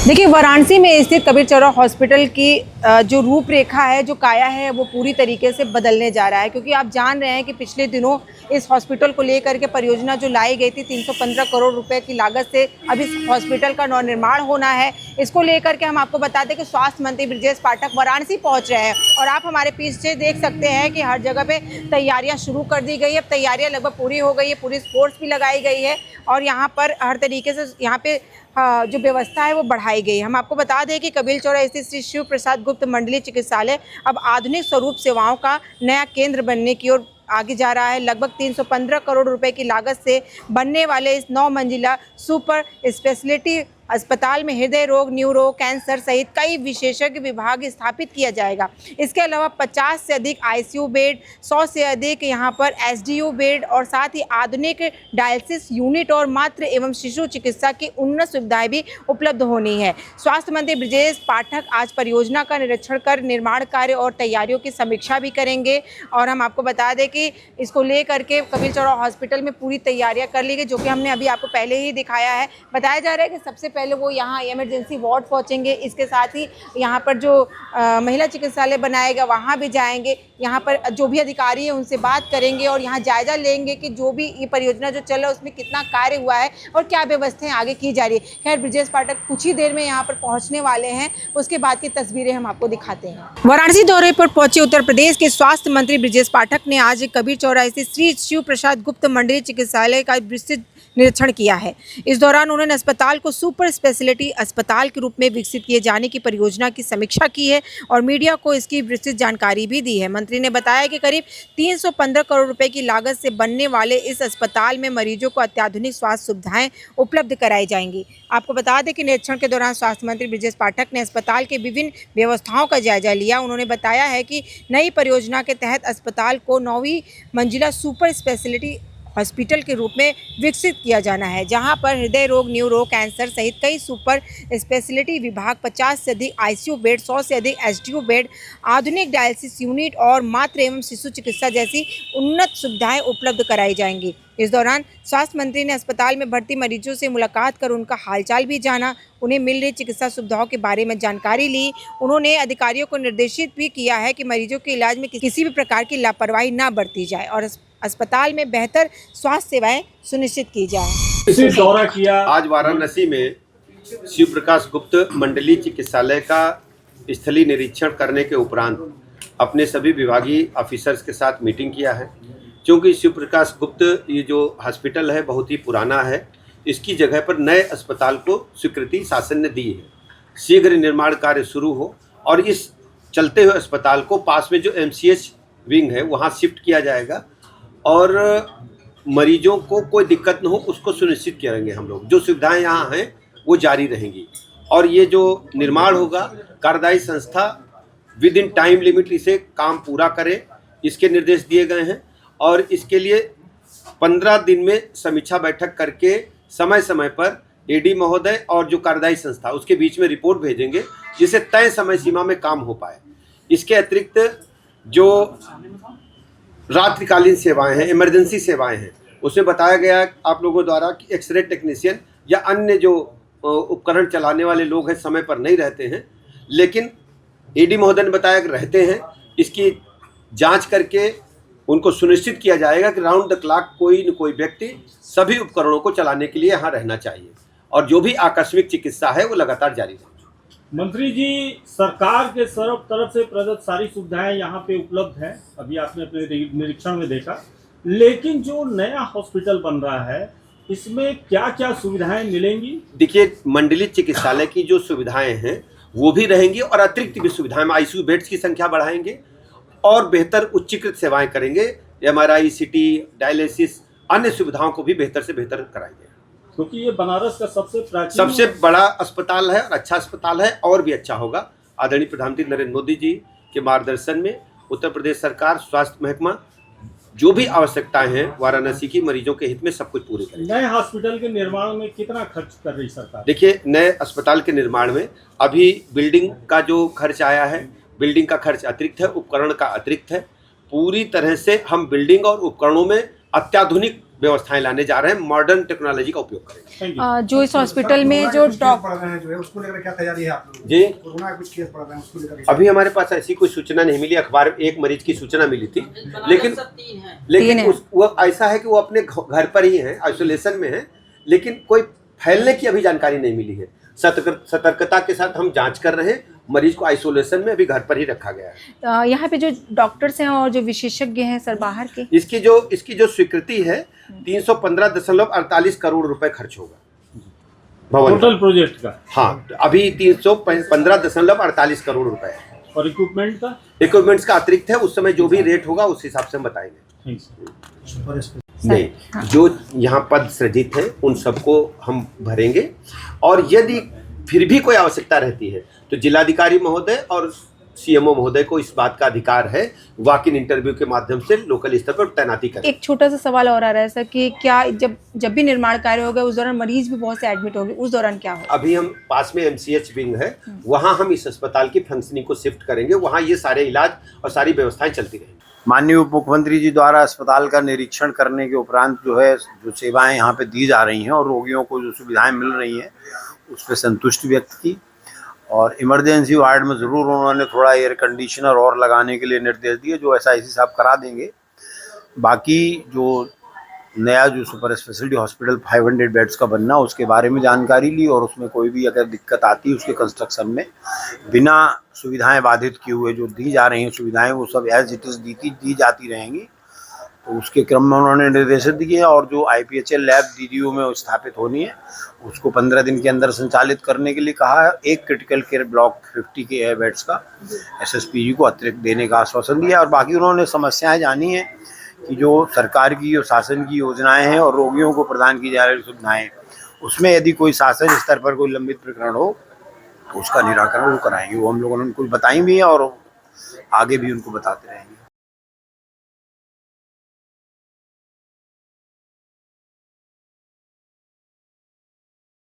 देखिए, वाराणसी में स्थित कबीर चौराहा हॉस्पिटल की जो रूपरेखा है, जो काया है, वो पूरी तरीके से बदलने जा रहा है। क्योंकि आप जान रहे हैं कि पिछले दिनों इस हॉस्पिटल को लेकर के परियोजना जो लाई गई थी 315 करोड़ रुपए की लागत से अब इस हॉस्पिटल का नवनिर्माण होना है। इसको लेकर के हम आपको बता दें कि स्वास्थ्य मंत्री ब्रजेश पाठक वाराणसी पहुंच रहे हैं और आप हमारे पीछे देख सकते हैं कि हर जगह पे तैयारियां शुरू कर दी गई है। अब तैयारियां लगभग पूरी हो गई है, पुलिस फोर्स भी लगाई गई है और यहाँ पर हर तरीके से यहाँ पे जो व्यवस्था है वो बढ़ाई गई है। हम आपको बता दें कि कबीर चौराहा स्थित श्री शिव प्रसाद गुप्त मंडलीय चिकित्सालय अब आधुनिक स्वरूप सेवाओं का नया केंद्र बनने की ओर आगे जा रहा है। लगभग 315 करोड़ रुपए की लागत से बनने वाले इस 9 मंजिला सुपर स्पेशलिटी अस्पताल में हृदय रोग, न्यूरो, कैंसर सहित कई विशेषज्ञ विभाग स्थापित किया जाएगा। इसके अलावा 50 से अधिक आईसीयू बेड, 100 से अधिक यहाँ पर एसडीयू बेड और साथ ही आधुनिक डायलिसिस यूनिट और मातृ एवं शिशु चिकित्सा की उन्नत सुविधाएं भी उपलब्ध होनी है। स्वास्थ्य मंत्री ब्रजेश पाठक आज परियोजना का निरीक्षण कर निर्माण कार्य और तैयारियों की समीक्षा भी करेंगे। और हम आपको बता दें कि इसको लेकर के कबीर चौराहा हॉस्पिटल में पूरी तैयारियां कर ली गई, जो कि हमने अभी आपको पहले ही दिखाया है। बताया जा रहा है कि सबसे पहले वो यहाँ इमरजेंसी वार्ड पहुँचेंगे। इसके साथ ही यहाँ पर जो महिला चिकित्सालय बनाएगा वहाँ भी जाएंगे। यहाँ पर जो भी अधिकारी हैं उनसे बात करेंगे और यहाँ जायजा लेंगे कि जो भी ये परियोजना जो चल रहा है उसमें कितना कार्य हुआ है और क्या व्यवस्थाएं आगे की जा रही है। खैर, ब्रजेश पाठक कुछ ही देर में यहाँ पर पहुँचने वाले हैं, उसके बाद की तस्वीरें हम आपको दिखाते हैं। वाराणसी दौरे पर पहुंचे उत्तर प्रदेश के स्वास्थ्य मंत्री ब्रजेश पाठक ने आज कबीर चौराहा स्थित श्री शिव प्रसाद गुप्त मंडलीय चिकित्सालय का विस्तृत निरीक्षण किया है। इस दौरान उन्होंने अस्पताल को सुपर स्पेशलिटी अस्पताल के रूप में विकसित किए जाने की परियोजना की समीक्षा की है और मीडिया को इसकी विस्तृत जानकारी भी दी है। मंत्री ने बताया कि करीब 315 करोड़ रुपए की लागत से बनने वाले इस अस्पताल में मरीजों को अत्याधुनिक स्वास्थ्य सुविधाएं उपलब्ध कराई जाएंगी। आपको बता दें कि निरीक्षण के दौरान स्वास्थ्य मंत्री ब्रजेश पाठक ने अस्पताल के विभिन्न व्यवस्थाओं का जायजा लिया। उन्होंने बताया है कि नई परियोजना के तहत अस्पताल को 9वीं मंजिला सुपर स्पेशलिटी हॉस्पिटल के रूप में विकसित किया जाना है, जहां पर हृदय रोग, न्यूरो, कैंसर सहित कई सुपर स्पेशलिटी विभाग, 50 से अधिक आईसीयू बेड, 100 से अधिक एसडीयू बेड, आधुनिक डायलिसिस यूनिट और मातृ एवं शिशु चिकित्सा जैसी उन्नत सुविधाएं उपलब्ध कराई जाएंगी। इस दौरान स्वास्थ्य मंत्री ने अस्पताल में भर्ती मरीजों से मुलाकात कर उनका हालचाल भी जाना, उन्हें मिल रही चिकित्सा सुविधाओं के बारे में जानकारी ली। उन्होंने अधिकारियों को निर्देशित भी किया है कि मरीजों के इलाज में किसी भी प्रकार की लापरवाही न बरती जाए और अस्पताल में बेहतर स्वास्थ्य सेवाएं सुनिश्चित की जाए। दौरा किया आज वाराणसी में शिव प्रकाश गुप्त मंडलीय चिकित्सालय का स्थलीय निरीक्षण करने के उपरांत अपने सभी विभागीय ऑफिसर्स के साथ मीटिंग किया है। क्योंकि शिव प्रकाश गुप्त ये जो हॉस्पिटल है बहुत ही पुराना है, इसकी जगह पर नए अस्पताल को स्वीकृति शासन ने दी है। शीघ्र निर्माण कार्य शुरू हो और इस चलते हुए अस्पताल को पास में जो एमसीएच विंग है वहाँ शिफ्ट किया जाएगा और मरीजों को कोई दिक्कत न हो उसको सुनिश्चित करेंगे। हम लोग जो सुविधाएं यहाँ हैं वो जारी रहेंगी और ये जो निर्माण होगा कार्यदायी संस्था विद इन टाइम लिमिट इसे काम पूरा करे, इसके निर्देश दिए गए हैं और इसके लिए 15 दिन में समीक्षा बैठक करके समय समय पर एडी महोदय और जो कार्यदायी संस्था उसके बीच में रिपोर्ट भेजेंगे, जिससे तय समय सीमा में काम हो पाए। इसके अतिरिक्त जो रात्रिकालीन सेवाएं हैं, इमरजेंसी सेवाएं हैं, उसमें बताया गया आप लोगों द्वारा कि एक्सरे टेक्नीशियन या अन्य जो उपकरण चलाने वाले लोग हैं समय पर नहीं रहते हैं, लेकिन एडी महोदय ने बताया कि रहते हैं। इसकी जांच करके उनको सुनिश्चित किया जाएगा कि राउंड द क्लॉक कोई न कोई व्यक्ति सभी उपकरणों को चलाने के लिए यहाँ रहना चाहिए और जो भी आकस्मिक चिकित्सा है वो लगातार जारी रहे। मंत्री जी, सरकार के तरफ से प्रदत्त सारी सुविधाएं यहाँ पे उपलब्ध हैं, अभी आपने अपने निरीक्षण में देखा, लेकिन जो नया हॉस्पिटल बन रहा है इसमें क्या क्या सुविधाएं मिलेंगी? देखिए, मंडलीय चिकित्सालय की जो सुविधाएं हैं वो भी रहेंगी और अतिरिक्त भी सुविधाएं, आईसीयू बेड्स की संख्या बढ़ाएंगे और बेहतर उच्चीकृत सेवाएं करेंगे। एमआरआई, सीटी, डायलिसिस, अन्य सुविधाओं को भी बेहतर से बेहतर कराएंगे, क्योंकि ये बनारस का सबसे बड़ा अस्पताल है और अच्छा अस्पताल है और भी अच्छा होगा। आदरणीय प्रधानमंत्री नरेंद्र मोदी जी के मार्गदर्शन में उत्तर प्रदेश सरकार स्वास्थ्य महकमा जो भी आवश्यकताएं हैं वाराणसी की मरीजों के हित में सब कुछ पूरी करेगी। नए हॉस्पिटल के निर्माण में कितना खर्च कर रही सरकार? देखिए, नए अस्पताल के निर्माण में अभी बिल्डिंग का जो खर्च आया है, बिल्डिंग का खर्च अतिरिक्त है, उपकरण का अतिरिक्त है। पूरी तरह से हम बिल्डिंग और उपकरणों में अत्याधुनिक व्यवस्थाएं लाने जा रहे हैं, मॉडर्न टेक्नोलॉजी का उपयोग करेंगे। Thank you. जो इस हॉस्पिटल में जो पड़ रहे हैं जो है उसको लेकर क्या तैयारी है आप लोगों की? जी, कोरोना के कुछ केस पड़ रहे हैं उसको लेकर अभी हमारे पास ऐसी कोई सूचना नहीं मिली। अखबार एक मरीज की सूचना मिली थी, लेकिन तीन है। वो ऐसा है कि वो अपने घर पर ही है, आइसोलेशन में है, लेकिन कोई फैलने की अभी जानकारी नहीं मिली है। सतर्कता के साथ हम जांच कर रहे हैं। मरीज को आइसोलेशन में अभी घर पर ही रखा गया है। यहाँ पे जो डॉक्टर्स हैं और जो विशेषज्ञ हैं सर बाहर के, इसकी जो स्वीकृति है 315.48 करोड़ रुपए खर्च होगा भवन का। टोटल प्रोजेक्ट का हाँ, अभी 315.48 करोड़ रुपए है। और इक्विपमेंट का इक्विपमेंट्स का अतिरिक्त है, उस समय जो भी रेट होगा उस हिसाब से हम बताएंगे। थैंक्स। नहीं, जो यहाँ पद सृजित हैं उन सबको हम भरेंगे, और यदि फिर भी कोई आवश्यकता रहती है तो जिलाधिकारी महोदय और सीएमओ महोदय को इस बात का अधिकार है वॉक इन इंटरव्यू के माध्यम से लोकल स्तर पर तैनाती करें। एक छोटा सा सवाल और आ रहा है सर कि क्या जब भी निर्माण कार्य होगा उस दौरान मरीज भी बहुत से एडमिट होंगे, उस दौरान क्या होगा? अभी हम पास में एमसीएच विंग है, वहाँ हम इस अस्पताल की फंक्शनिंग को शिफ्ट करेंगे, वहाँ ये सारे इलाज और सारी व्यवस्थाएं चलती रहेंगी। माननीय उप मुख्यमंत्री जी द्वारा अस्पताल का निरीक्षण करने के उपरांत जो है जो सेवाएं यहाँ पे दी जा रही हैं और रोगियों को जो सुविधाएं मिल रही हैं उस पर संतुष्टि व्यक्त की, और इमरजेंसी वार्ड में ज़रूर उन्होंने थोड़ा एयर कंडीशनर और लगाने के लिए निर्देश दिए, जो एसआईसी साहब करा देंगे। बाकी जो नया जो सुपर स्पेशलिटी हॉस्पिटल 500 बेड्स का बनना, उसके बारे में जानकारी ली, और उसमें कोई भी अगर दिक्कत आती है उसके कंस्ट्रक्शन में बिना सुविधाएं बाधित किए हुए जो दी जा रही हैं सुविधाएं वो सब एज इट इज़ दी जाती रहेंगी। तो उसके क्रम में उन्होंने निर्देश दिए, और जो IPHL लैब DDO में स्थापित होनी है उसको 15 दिन के अंदर संचालित करने के लिए कहा है। एक क्रिटिकल केयर ब्लॉक 50 के बेड्स का SSPG को अतिरिक्त देने का आश्वासन दिया, और बाकी उन्होंने समस्याएं जानी है कि जो सरकार की और शासन की योजनाएं हैं और रोगियों को प्रदान की जा रही सुविधाएं, उसमें यदि कोई शासन स्तर पर कोई लंबित प्रकरण हो तो उसका निराकरण वो कराएंगे। वो हम लोगों ने उनको बताई भी है और आगे भी उनको बताते रहेंगे।